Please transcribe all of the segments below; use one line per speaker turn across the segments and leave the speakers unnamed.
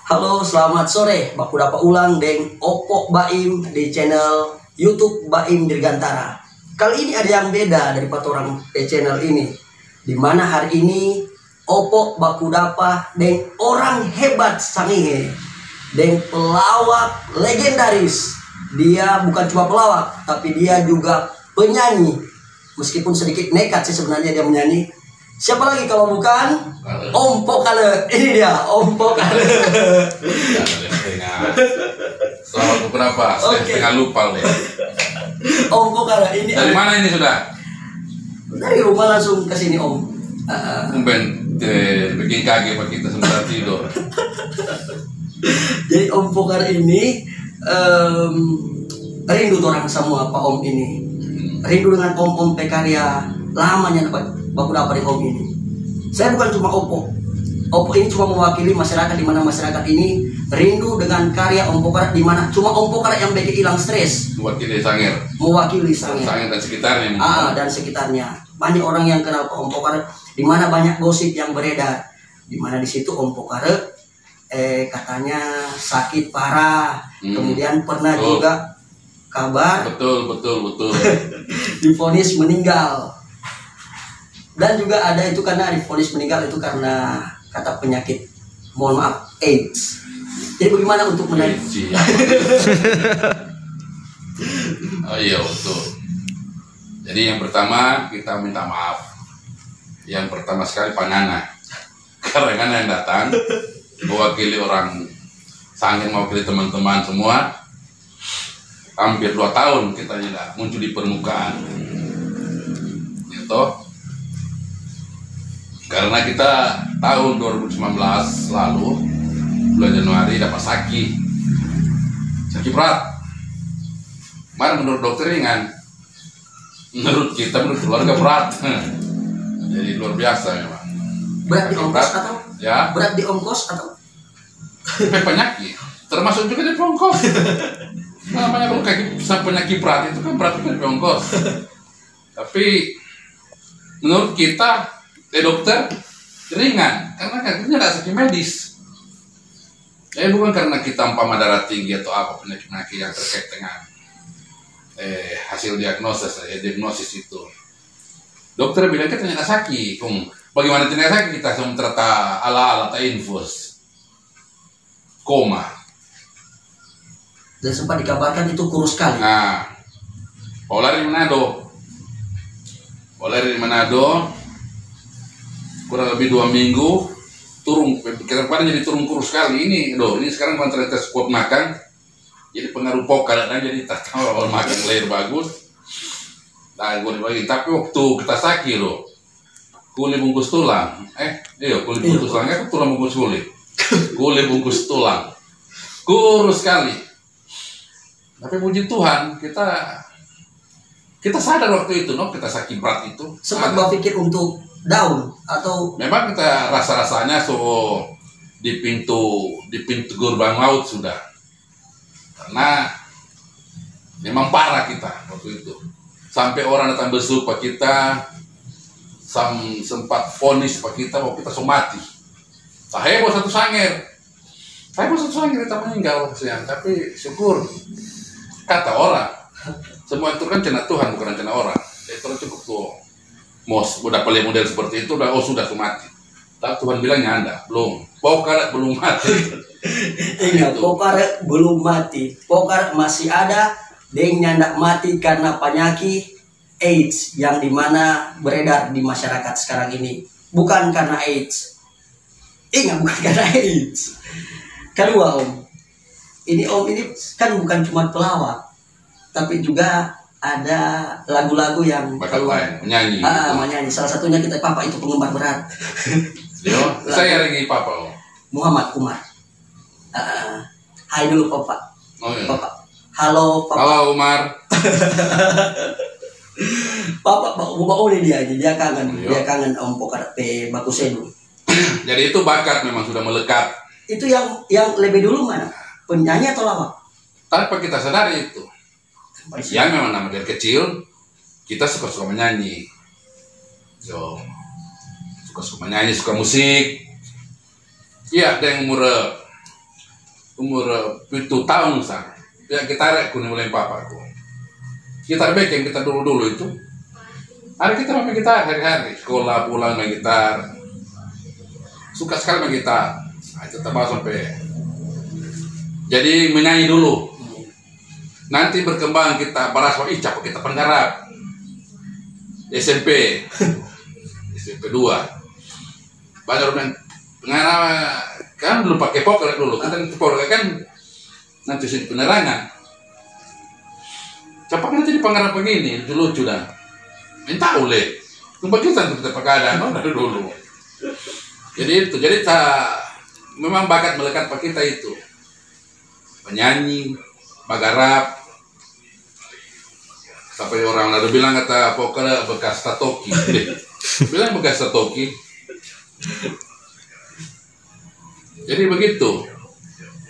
Halo, selamat sore. Baku dapat ulang deng Oppo Baim di channel YouTube Baim Dirgantara. Kali ini ada yang beda dari orang channel ini. Dimana hari ini Oppo baku dapat deng orang hebat sangihe, deng pelawak legendaris. Dia bukan cuma pelawak, tapi dia juga penyanyi. Meskipun sedikit nekat sih sebenarnya dia menyanyi. Siapa lagi kalau bukan Om Pokale? Ini dia Om Pokale.
Selamat beberapa, setengah lupa nih.
Om Pokale ini
dari mana ini sudah?
Dari rumah langsung ke sini Om.
Umben bikin kaget pak kita sebentar tidur.
Jadi Om Pokale ini rindu orang semua Pak Om ini. Rindu dengan Om Pekarya lamanya baku dapat Om ini. Saya bukan cuma Oppo ini cuma mewakili masyarakat, di mana masyarakat ini rindu dengan karya Om Pokale, di mana cuma Om Pokale yang bikin hilang stres.
Mewakili Sangir
dan
sekitarnya.
Dan sekitarnya banyak orang yang kenal Om Pokale, di mana banyak gosip yang beredar, di mana di situ Om Pokale katanya sakit parah, kemudian pernah juga kabar
betul
divonis meninggal. Dan juga ada itu karena divonis meninggal itu karena kata penyakit, mohon maaf, AIDS. Jadi bagaimana untuk
AIDS? Oh iya betul. Jadi yang pertama kita minta maaf. Yang pertama sekali Pak Nana, karena Nana yang datang mewakili orang Sangir, mewakili teman-teman semua. Hampir 2 tahun kita tidak muncul di permukaan. Gitu. Karena kita tahun 2019 lalu bulan Januari dapat sakit berat. Menurut dokter ringan, menurut kita, menurut keluarga berat. Jadi luar biasa memang.
Berat di ongkos atau?
Ya.
Berat di ongkos atau?
Penyakit, termasuk juga di ongkos. Namanya kalau penyakit berat itu kan berat juga di ongkos. Tapi menurut kita dokter ringan karena kakinya tidak sakit medis. Bukan karena kita umpama darah tinggi atau apa penyakit yang terkait dengan hasil diagnosis itu. Dokter bilang kita tidak sakit. Bagaimana tidak sakit? Kita sementara ala-ala infus koma.
Dan sempat dikabarkan itu kurus sekali.
Nah, Polar di Manado kurang lebih 2 minggu turun, kemarin jadi turun kurus sekali. Ini sekarang kualitas kuat makan, jadi pengaruh Pokale dan jadi tak tahu awal makan lahir bagus. Nah, gue dibagi. Tapi waktu kita sakit kulit bungkus tulang, kulit bungkus tulangnya kan tulang bungkus kulit, kulit bungkus tulang, kurus sekali. Tapi puji Tuhan kita sadar waktu itu, kita sakit berat itu.
Sempat berpikir untuk down atau
memang kita rasa-rasanya di pintu gerbang maut sudah, karena memang parah kita waktu itu, sampai orang datang bersumpah kita, sempat vonis pak kita bahwa kita mati. Saya satu Sangir kita meninggal kesian, tapi syukur kata orang semua itu kan rencana Tuhan bukan rencana orang. Itu cukup tuh. Udah paling model seperti itu sudah mati. Tapi Tuhan bilangnya Anda belum. Pokale belum mati.
Ingat, Pokale belum mati. Pokale masih ada, dia nyandak mati karena penyakit AIDS yang dimana beredar di masyarakat sekarang ini. Bukan karena AIDS. Ingat, bukan karena AIDS. Kedua Om ini kan bukan cuma pelawak, tapi juga ada lagu-lagu yang
menyanyi.
Menyanyi. Salah satunya kita Papa itu penggemar berat.
Saya lagi Papa.
Muhammad Umar. Hai dulu Papa.
Iya.
Papa. Halo Papa.
Halo Umar.
Papa ini dia kangen. Dia kangen Om Pokale baku sedu.
Jadi itu bakat memang sudah melekat.
Itu yang lebih dulu mana? Penyanyi atau lawak?
Tanpa kita sadari itu. Yang memang nama dari kecil kita suka menyanyi, suka menyanyi, suka musik. Iya, ada yang umur umur 7 tahun sang. Ya gitar aku nih mulai papaku. Gitar back yang kita dulu itu. Hari kita main gitar hari-hari, sekolah pulang main gitar. Suka sekali main gitar. Nah, itu tambah sampai. Jadi menyanyi dulu. Nanti berkembang kita balas capek kita penggarap. SMP 2 banyak orang kan belum pakai poker dulu kan nanti sih penerangan cepat nanti di penggarap begini lucu dah minta oleh tempat kita pakai dari dulu jadi memang bakat melekat pada kita itu penyanyi bagarap. Sampai orang lalu bilang kata poker bekas tatoki, bilang bekas tatoki. Jadi begitu,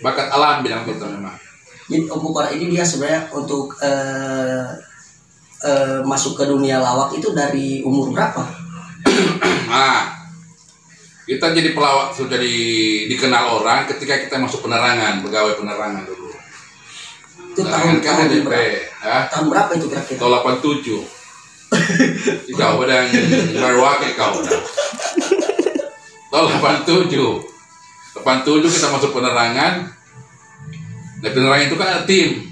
bakat alam bilang kita memang.
Jadi Om Pokal ini dia sebenarnya untuk masuk ke dunia lawak itu dari umur berapa?
Nah, kita jadi pelawak sudah dikenal orang ketika kita masuk penerangan, pegawai penerangan dulu.
Itu tahun berapa?
Ya?
Tahun berapa itu kira-kira?
Tahun 87. Kau sedang baru wakil kau dah. Tahun 87 kita masuk penerangan. Di penerangan itu kan ada tim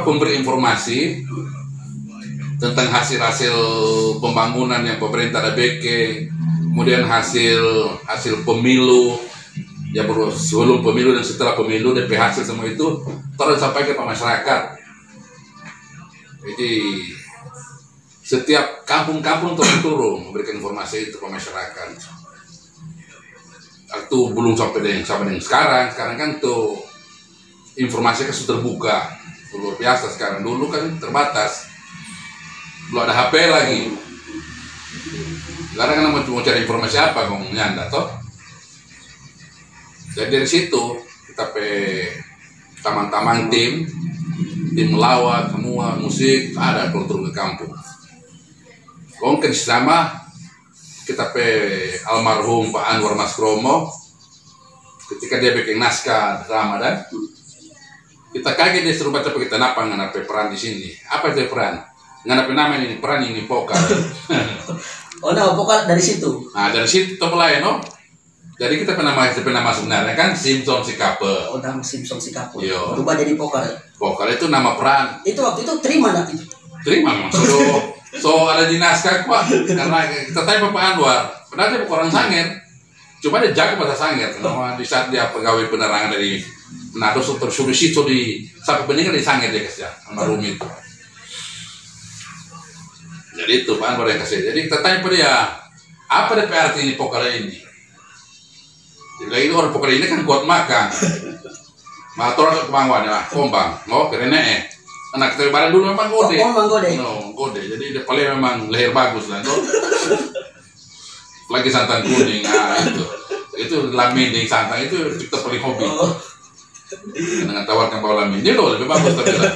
pemberi informasi tentang hasil pembangunan yang pemerintah ada beke, kemudian hasil pemilu. Ya sebelum pemilu dan setelah pemilu DP hasil semua itu terus sampai ke masyarakat. Jadi setiap kampung-kampung turun memberikan informasi itu ke masyarakat. Itu belum sampai dengan sekarang kan tuh informasi kan sudah terbuka luar biasa sekarang. Dulu kan terbatas, belum ada HP lagi. Sekarang kan mau cari informasi apa kong nyanda toh. Jadi dari situ kita taman-taman tim melawat semua musik ada turun ke kampung. Mungkin sama kita almarhum Pak Anwar Maskromo ketika dia bikin naskah drama dan kita kaget dia suruh baca kita napang nganape peran di sini. Apa itu peran? Nganape nama ini peran ini Pokal.
Oh nah Pokal dari situ.
Nah dari situ mulai no. Jadi kita nama sebenarnya kan Simpson Sikape.
Oh, nama Simpson Sikape.
Iya.
Berubah jadi Pokal.
Pokal itu nama peran.
Itu waktu itu terima nak itu?
Terima memang. So ada di naskah Pak. Karena kita tanya Bapak Anwar, padahal dia bukan orang Sangir. Cuma dia jago bahasa Sangir. Karena di saat dia pegawai penerangan dari Manado tersuruh situ di sampai peninggal di Sangir dia kasih sama Rumit. Jadi itu Pak Anwar yang kasih. Jadi kita tanya pada dia, apa DP arti ini Pokal ini? Jadi orang Pokal ini kan kuat makan. Matur kemangwan ya, kombang, keren anak kita barang dulu memang gode. Gode. Jadi dia paling memang leher bagus lah, tuh. Lagi santan kuning, itu lamin di santan itu kita paling hobi. Dengan tawarkan bau lamin, dia loh lebih bagus tapi lah.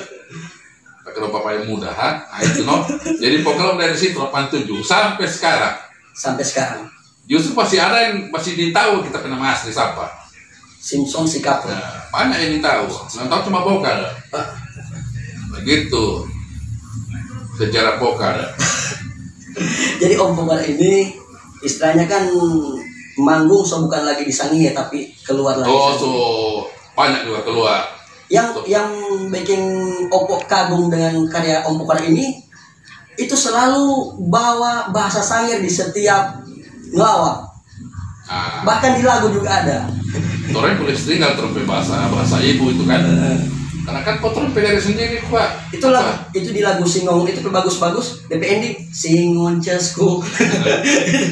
Pakai lupa yang mudah, itu no. Jadi Pokal dari situ 87 sampai sekarang. Justru pasti ada yang masih ditahu kita pernah asli siapa.
Simpson Sikape.
Nah, banyak yang ditahu. Yang tahu cuma Pokal. Begitu sejarah Pokal.
Jadi Om Pokal ini istilahnya kan manggung bukan lagi di Sangihe tapi keluar lagi.
Banyak juga keluar.
Yang bikin Opok kagum dengan karya Om Pokal ini itu selalu bawa bahasa Sangir di setiap ngelawak. Bahkan di lagu juga ada.
Orang boleh tinggal trompet bahasa ibu itu kan. Karena kan trompet dari sendiri Pak.
Itu di lagu Singong itu bagus-bagus. DP ending Singon Cesku.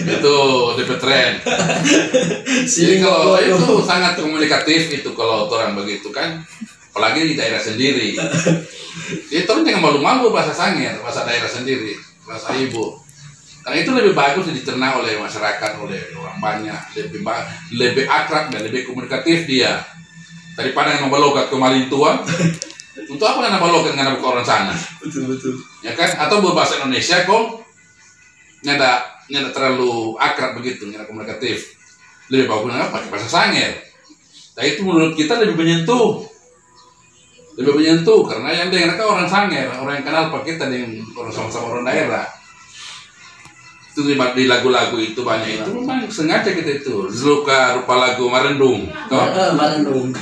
Itu DP tren. Jadi kalau itu sangat komunikatif itu kalau orang begitu kan. Apalagi di daerah sendiri. Jadi orang jangan malu-malu bahasa Sangir, bahasa daerah sendiri, bahasa ibu. Karena itu lebih bagus dicerna oleh masyarakat, oleh orang banyak, lebih akrab dan lebih komunikatif dia daripada yang membalogat ke Malintuan. Untuk apa yang membalogat dengan ke orang sana?
Betul.
Ya kan? Atau berbahasa Indonesia kok nyada terlalu akrab begitu, nyada komunikatif. lebih bagus apa? Pakai bahasa Sangir. Nah itu menurut kita lebih menyentuh. Lebih menyentuh karena yang dengar kan orang Sangir, orang yang kenal Pak kita dengan orang sama-sama orang daerah. Itu di lagu-lagu itu banyak itu memang sengaja kita itu. Rupa lagu Marendung.
Marendung.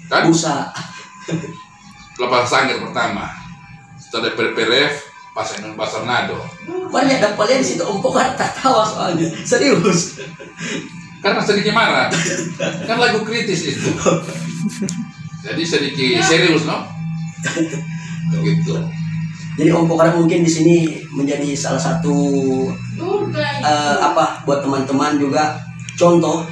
Kan?
Busa.
Lepas Sangir pertama. Setelah PRF bahasa Nado.
Banyak dapatnya di situ Ompok kan tak tahu soalnya. Serius.
Karena sedikit marah. Kan lagu kritis itu. Jadi sedikit serius, no? Gitu.
Jadi Om Pokar mungkin di sini menjadi salah satu buat teman-teman juga contoh.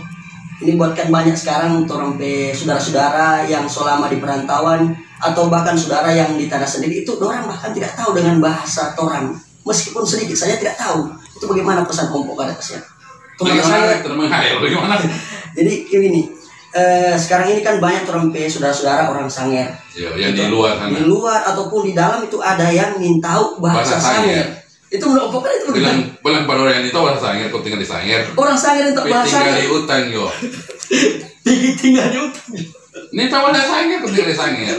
Ini buatkan banyak sekarang orang saudara-saudara yang selama di perantauan atau bahkan saudara yang di tanah sendiri itu orang bahkan tidak tahu dengan bahasa orang. Meskipun sedikit saya tidak tahu. Itu bagaimana pesan Om Pokar atasnya?
Bagaimana?
Jadi ini sekarang ini kan banyak orang saudara-saudara orang Sangir.
Yang di luar sana.
Di luar ataupun di dalam itu ada yang tahu bahasa Sangir. Itu menurut Pokar itu
Bilang pada orang yang itu bahasa Sangir, kau tinggal di Sangir.
Orang Sangir yang bahasa
tinggal di hutan yo.
Tinggal di hutan.
Ini tahu bahasa Sangir, kau tinggal di Sangir.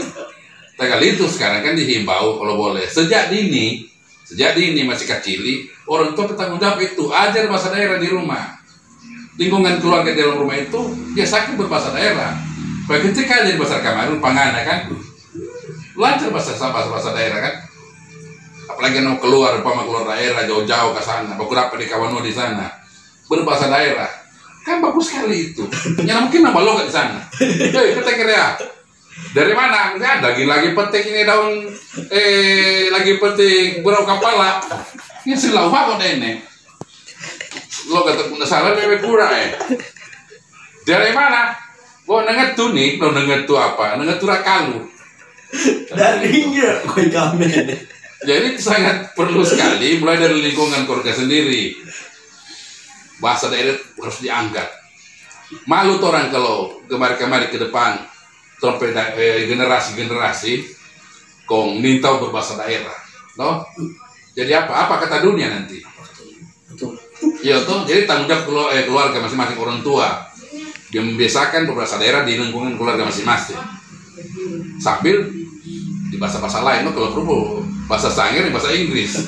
Tegal itu sekarang kan dihimbau kalau boleh sejak dini masih kecil, orang tua bertanggung jawab itu ajar bahasa daerah di rumah. Lingkungan keluarga di dalam rumah itu biasakan berbahasa daerah. Baik ketika jadi bahasa Kamarun, Pangana kan, lancar bahasa daerah kan. Apalagi mau keluar daerah jauh-jauh ke sana, beberapa di kawan di sana berbahasa daerah, kan bagus sekali itu. Yang mungkin nama lo di sana. Hei, petik ya. Dari mana? Enggak, lagi petik ini daun, lagi petik burau kepala. Ini silau apa ini? Lo kata punya salah bebek pura Dari mana? Gua nengetu nih, lo nengetu apa? Nengetu rakalu.
Darinya, koi kami.
Jadi sangat perlu sekali mulai dari lingkungan keluarga sendiri. Bahasa daerah harus diangkat. Malu tuh orang kalau kemari-kemari ke depan sampai generasi-generasi kong nintau berbahasa daerah. No? Jadi apa kata dunia nanti? Ya tuh, jadi tanggung jawab keluarga masing-masing orang tua yang membiasakan berbahasa daerah di lingkungan keluarga masing-masing. Sambil di bahasa-bahasa lain, kalau perlu bahasa Sangir, bahasa Inggris.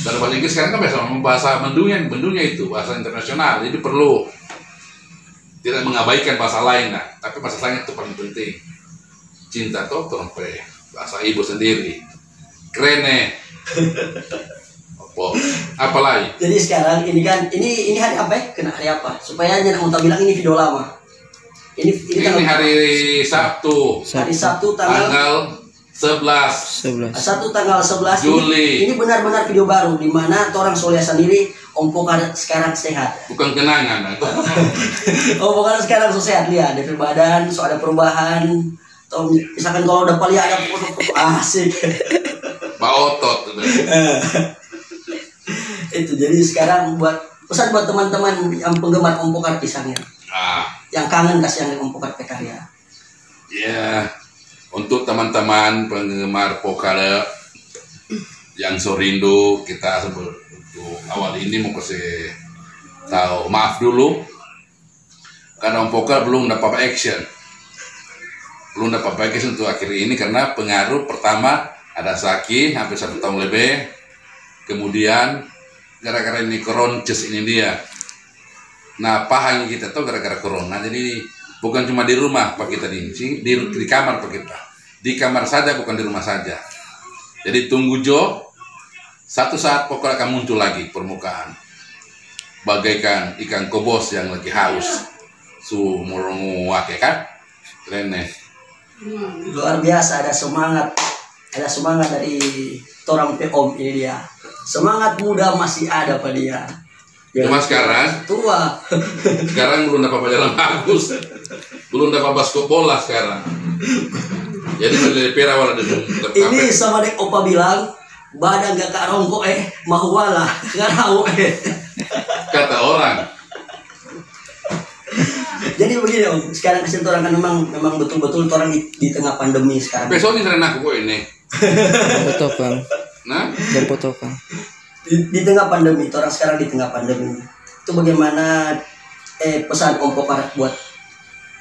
Dan bahasa Inggris sekarang kan bahasa mendunia itu bahasa internasional, jadi perlu tidak mengabaikan bahasa lain, tapi bahasa Sangir itu paling penting. Cinta tuh sampai bahasa ibu sendiri, keren apa lagi?
Jadi sekarang ini kan ini hari apa ya? Kena hari apa? Supaya jangan mau bilang ini video lama. Ini
hari Sabtu.
Hari Sabtu tanggal
11.
Satu tanggal 11
Juli.
Ini benar-benar video baru di mana orang Soleh sendiri Om Pokar sekarang sehat.
Bukan kenangan.
Om Pokar sekarang sehat, lihat dari badan, so ada perubahan. Atau misalkan kalau udah paling ada foto-foto asik.
Pak Otot.
Itu jadi sekarang buat pesan buat teman-teman yang penggemar Om Pokar pisangnya. Yang kangen kasihan Om Pokar Pekarya.
Ya, untuk teman-teman penggemar Pokar yang so rindu, kita untuk awal ini mau kasih tahu maaf dulu karena Om Pokar belum dapat action. Belum dapat action untuk akhir ini karena pengaruh pertama ada sakit hampir 1 tahun lebih. Kemudian gara-gara ini koronces ini dia. Nah, pahanya kita tuh gara-gara corona. Jadi bukan cuma di rumah Pak kita di kamar Pak kita. Di kamar saja, bukan di rumah saja. Jadi tunggu satu saat pokoknya akan muncul lagi permukaan. Bagaikan ikan kobos yang lagi haus. Murunguak ya kan? Keren nih.
Luar biasa, ada semangat dari orang Om ini dia. Semangat muda masih ada pada dia.
Cuma sekarang
tua.
Sekarang belum dapat jalan bagus. Belum dapat basket bola sekarang. Jadi menjadi perawat
ini sama dek opa bilang badan gak kak rongkok mau wala gak tahu
kata orang.
Jadi begini Om, sekarang kesentuh orang kan memang betul-betul orang di tengah pandemi sekarang.
Besok ini sering aku ini.
Potong.
Nah,
potong.
Di tengah pandemi, orang sekarang di tengah pandemi. Itu bagaimana pesan Om Pokar buat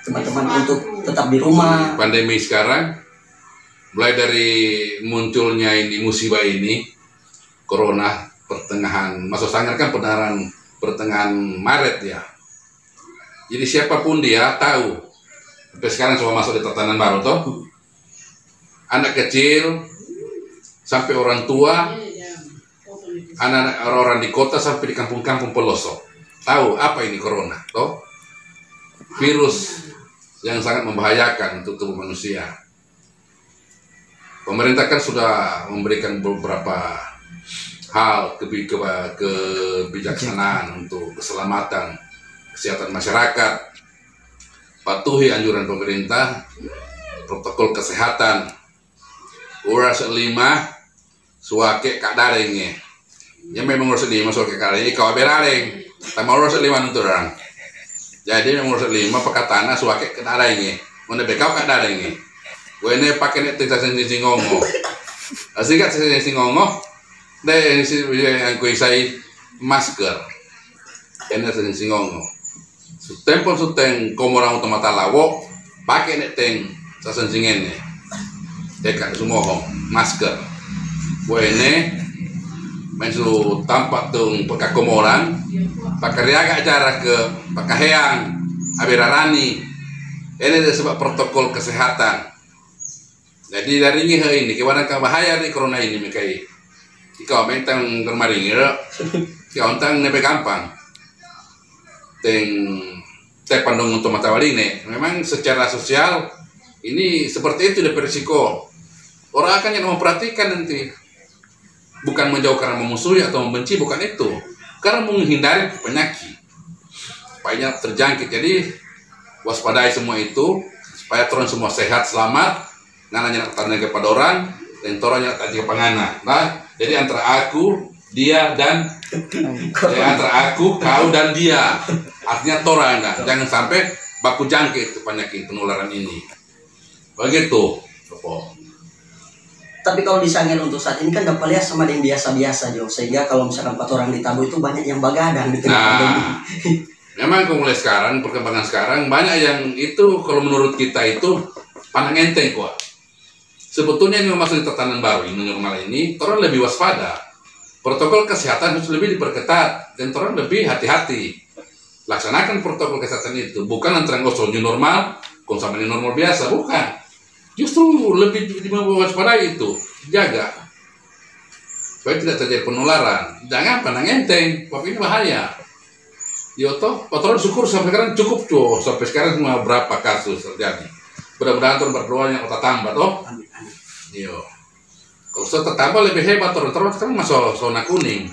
teman-teman untuk tetap di rumah.
Pandemi sekarang, mulai dari munculnya ini musibah ini, corona pertengahan, masuk sanggar kan pertengahan Maret ya. Jadi siapapun dia tahu, sampai sekarang semua masuk di tatanan baru toh. Anak kecil sampai orang tua, anak-anak orang-orang di kota sampai di kampung-kampung pelosok tahu apa ini corona toh. Virus yang sangat membahayakan untuk tubuh manusia. Pemerintah kan sudah memberikan beberapa hal kebijaksanaan untuk keselamatan kesehatan masyarakat. Patuhi anjuran pemerintah, protokol kesehatan. Uras 5 suake kak darengnya. Ya memang uras 5 suake kak darengnya kau berareng. Tapi uras 5 untuk orang. Jadi memang uras 5 pakatana suake kak darengnya. Mana bekau kak darengnya. Gue ini pakai nih tidak sendiri ngomong. Asik kan sendiri ngomong. Deh yang gue isai masker. Ini sendiri ngomong. Suteng komorang otomata lawo pakai nih teng sasensingen nih. Dekat semua masker. Gue ini mensu tampak tung pakai komoran, pakai riaga acara ke pakai heang, abirarani. Ini sebab protokol kesehatan. Jadi dari ini gimana bahaya nih corona ini mekai. Jika mentang kemarin ya, jika ontang nebe gampang. Teh pandang untuk mata wali nih. Memang secara sosial ini seperti itu ada berisiko. Orang akan yang memperhatikan nanti, bukan menjauh karena memusuhi atau membenci, bukan itu, karena menghindari penyakit, supaya terjangkit. Jadi waspadai semua itu, supaya turun semua sehat, selamat, ngananya tanya kepada orang, dan toranya tanya pangana. Nah, jadi antara aku, dia dan antara aku, kau dan dia, artinya torang, nah, jangan sampai baku jangkit penyakit penularan ini. Begitu, Sopo.
Tapi kalau disangin untuk saat ini kan dapat lihat sama yang biasa-biasa Jo, sehingga kalau misalkan 4 orang ditabu itu banyak yang bagadang di tengah pandemi.
Memang kalau mulai sekarang perkembangan sekarang banyak yang itu kalau menurut kita itu pandang enteng kok. Sebetulnya ini memasuki tatanan baru ini normal ini, orang lebih waspada. Protokol kesehatan harus lebih diperketat dan orang lebih hati-hati. Laksanakan protokol kesehatan itu bukan antara new normal, sama normal biasa, bukan. Justru lebih diwaspadai itu, jaga supaya tidak terjadi penularan. Jangan pandang enteng, tapi ini bahaya. Yoto, patron syukur sampai sekarang cukup tuh, sampai sekarang cuma berapa kasus terjadi. Mudah-mudahan turun berdoa yang kita tambah toh. Yo, kalau sudah tambah lebih hebat turun sekarang masuk zona kuning,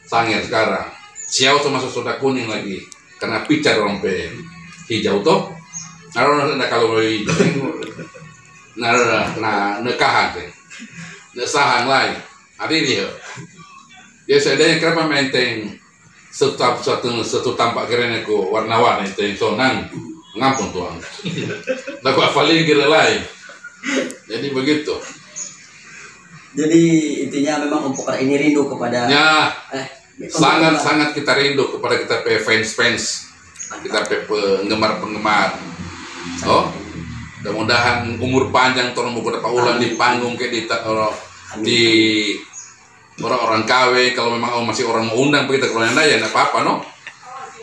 sangir sekarang. Siau tuh masuk zona kuning lagi, karena picar rompe hijau toh. Ada kalau nah nekahan teh nesahang lain hari dia biasanya kenapa menteng satu tampak keren aku warna-warni itu yang sonang ngampun tuang aku apalagi kira lain jadi begitu.
Jadi intinya memang Om Pokar ini rindu kepada
ya sangat kita rindu kepada kita fans kita penggemar oh. Mudah-mudahan umur panjang tolong beberapa ulang di panggung kayak di orang-orang KW. Kalau memang masih orang mau undang begitu, kalau yang lain ya enggak apa-apa no.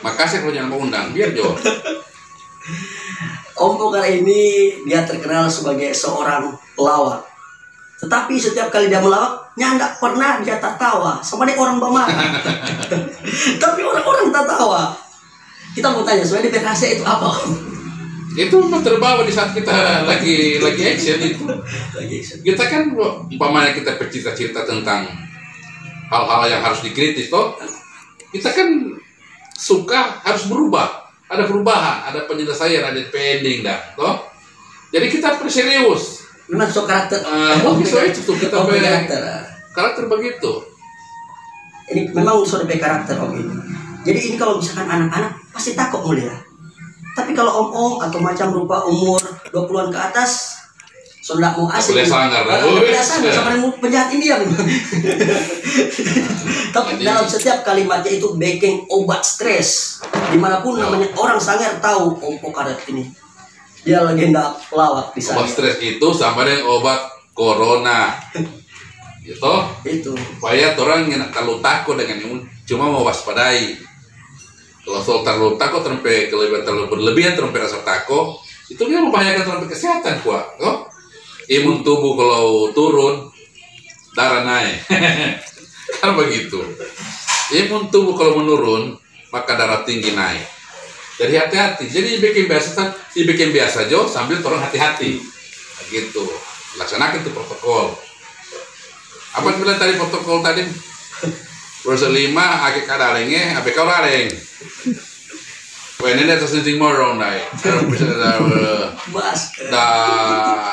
Makasih kalau jangan mau undang biar Jo.
Om Pokar ini dia terkenal sebagai seorang pelawak. Tetapi setiap kali dia melawak, nggak pernah dia tertawa sama dia orang Bama. Tapi orang-orang tertawa. Kita mau tanya, sebenarnya rahasia itu apa?
Itu memang terbawa di saat kita lagi action itu. Kita kan umpamanya kita bercerita-cerita tentang hal-hal yang harus dikritis toh. Kita kan suka harus berubah, ada perubahan, ada penyelesaian, ada pending dah toh. Jadi kita serius.
Memang so karakter.
So itu tuh kita karakter begitu.
Ini memang so karakter Om ini. Jadi ini kalau misalkan anak-anak pasti takut mulia. Tapi kalau om-om atau macam rupa umur 20-an ke atas, Sudah mau asik.
Boleh sangar.
Boleh sangar sama dengan penjahat India memang. Tapi dalam setiap kalimatnya itu baking obat stres. Dimanapun namanya orang sangar tahu Ompok Karet ini. Dia legenda pelawak di sana.
Obat stres itu sama dengan obat corona. Gitu.
Itu.
Supaya orang yang terlalu takut dengan imun, cuma mewaspadai. Kalau soal terlalu takut sampai kelebihan terlalu berlebihan sampai rasa takut, itu dia membahayakan sampai kesehatan kuat. Oh? Imun tubuh kalau turun, darah naik. Kan begitu. Imun tubuh kalau menurun, maka darah tinggi naik. Jadi hati-hati. Jadi dibikin biasa jo sambil orang hati-hati. Gitu. Laksanakan itu protokol. Apa yang bilang tadi protokol tadi? Proses 5, agak kadarengnya, abk lareng. Ini atas nanti morong dai. Bisa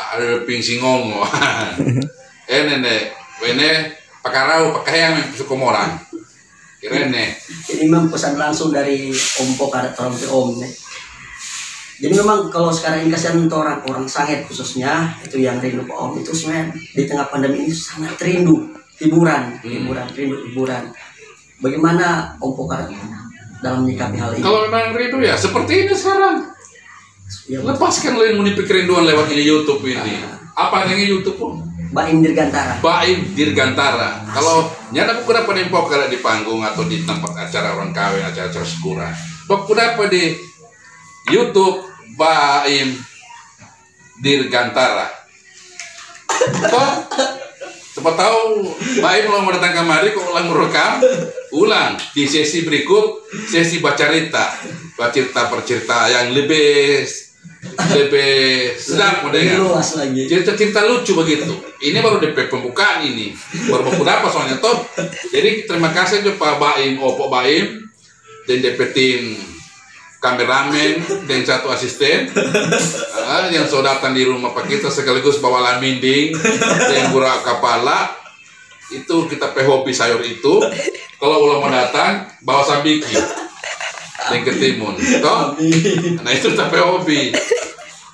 ada pingsingong. Ini pakarau pakaian yang suka orang. Keren nih.
Ini memang pesan langsung dari Ompok Karet orang Om nih. Jadi memang kalau sekarang ini kasihan untuk orang sangat khususnya itu yang rindu Pak Om itu sebenarnya di tengah pandemi ini sangat rindu hiburan. Bagaimana Ompok Karet dalam menyikapi hal ini?
Kalau memang rindu ya seperti ini sekarang.
Ya,
lepaskan lain menipu kerinduan lewat ini YouTube ini. Apa yang YouTube pun?
Baim Dirgantara.
Baim Dirgantara. Kalau nyata aku dapat nempok kalau di panggung atau di tempat acara orang kawin, acara syukuran. Aku dapat di YouTube Baim Dirgantara. Toh, siapa tahu Baim kalau mau datang kemari kok ulang merekam, ulang di sesi berikut, sesi baca cerita yang lebih sedap mendengar. Cerita lucu begitu. Ini baru DP pembukaan ini. Baru mau dapat soalnya toh. Jadi terima kasih juga Pak Baim, Opo Baim dan DP tim kameramen dan satu asisten yang sudah datang di rumah Pak kita sekaligus bawa laminding dan gurau kepala itu kita hobi sayur itu kalau ulang mau datang bawa sambiki dan ketimun toh nah itu kita hobi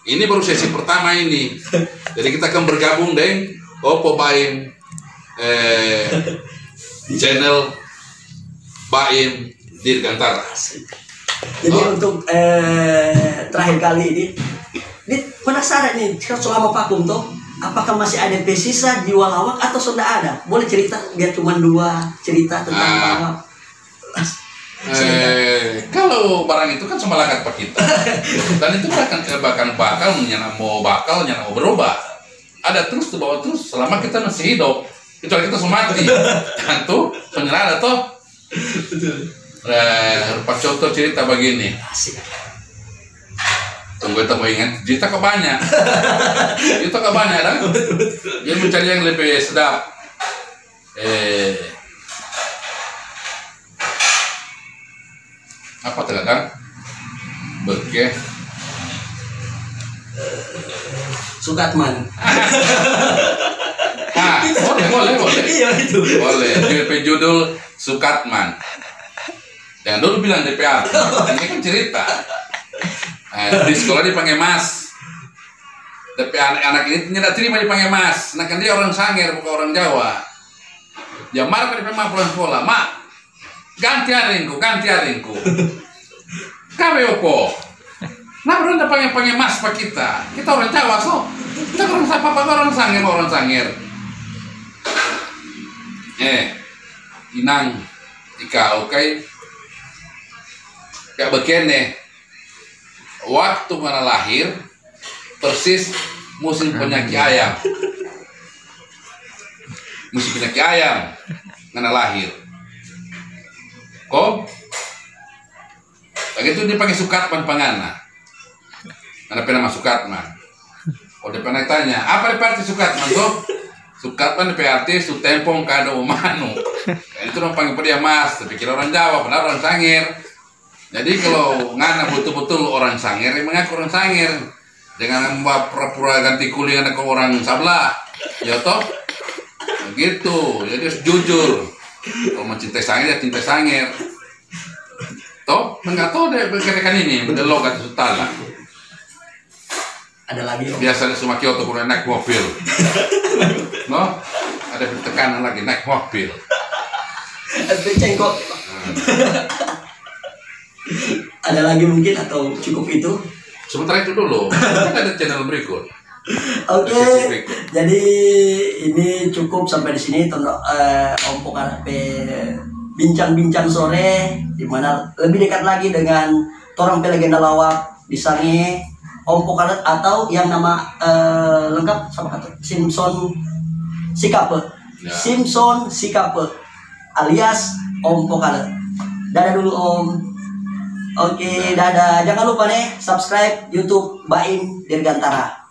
ini baru sesi pertama ini jadi kita akan bergabung dengan Opo Baim channel Baim Dirgantara.
Jadi untuk terakhir kali ini penasaran nih selama vakum toh apakah masih ada sisa jiwa lawak atau sudah ada? Boleh cerita biar cuma 2 cerita tentang lawak.
Kalau barang itu kan sama lakat Pak kita dan itu bahkan bakal mau berubah ada terus tuh bawa terus selama kita masih hidup kecuali kita mati tentu penyerah toh. Rupa contoh cerita begini. Tunggu kita mau ingat cerita kebanyak. Cerita kebanyak kan? Dia mencari yang lebih sedap. Apa terkadang? Berke.
Sukatman.
Boleh.
Iya itu.
Boleh. DP judul Sukatman. Jangan dulu bilang DPR, ini kan cerita. Di sekolah dipanggil Mas. DPR anak ini tidak terima dipanggil Mas. Nah kan dia orang Sangir, bukan orang Jawa. Dia marah pada DPR pulang sekolah. Mak, ganti aringku. Kabe opo. Nah baru panggil Mas Pak kita. Kita orang Jawa so. Kita orang Sangir, orang Sangir. Inang, Ika, oke. Kayak begini, waktu mana lahir, persis musim penyakit ayam. Musim penyakit ayam, mana lahir. Kok? Begitu dia pakai Sukatman pangana. Mana pernah masuk Sukatman. Oh dia pernah tanya, apa arti Sukatman tuh? Sukatman arti sutempong kado umanu. Itu orang panggil dia Mas, tapi kira orang Jawa, padahal orang Sangir. Jadi kalau ngana betul-betul orang Sangir, mengaku orang Sangir, jangan membuat pura-pura ganti kulit anak orang Sablah, ya toh, begitu. Jadi harus jujur. Kalau mencintai Sangir ya cintai Sangir. Toh, enggak tahu deh berkaitan ini, berdelogat sutala.
Ada lagi Om.
Biasanya semua Kyoto punya naik mobil. No? Ada tekanan lagi naik mobil.
Cengkok. Ada lagi mungkin atau cukup itu?
Sementara itu dulu. Kita ada channel berikut.
Oke,
Sesi berikut.
jadi ini cukup sampai di sini Om Pokal bincang-bincang sore, dimana lebih dekat lagi dengan Torang Pelegenda Lawak di Sange Om Pokal atau yang nama lengkap sama kata Simpson Sikape,
Ya.
Simpson Sikape alias Om Pokal. Dadah dulu Om. Oke, dadah. Jangan lupa nih subscribe YouTube Baim Dirgantara.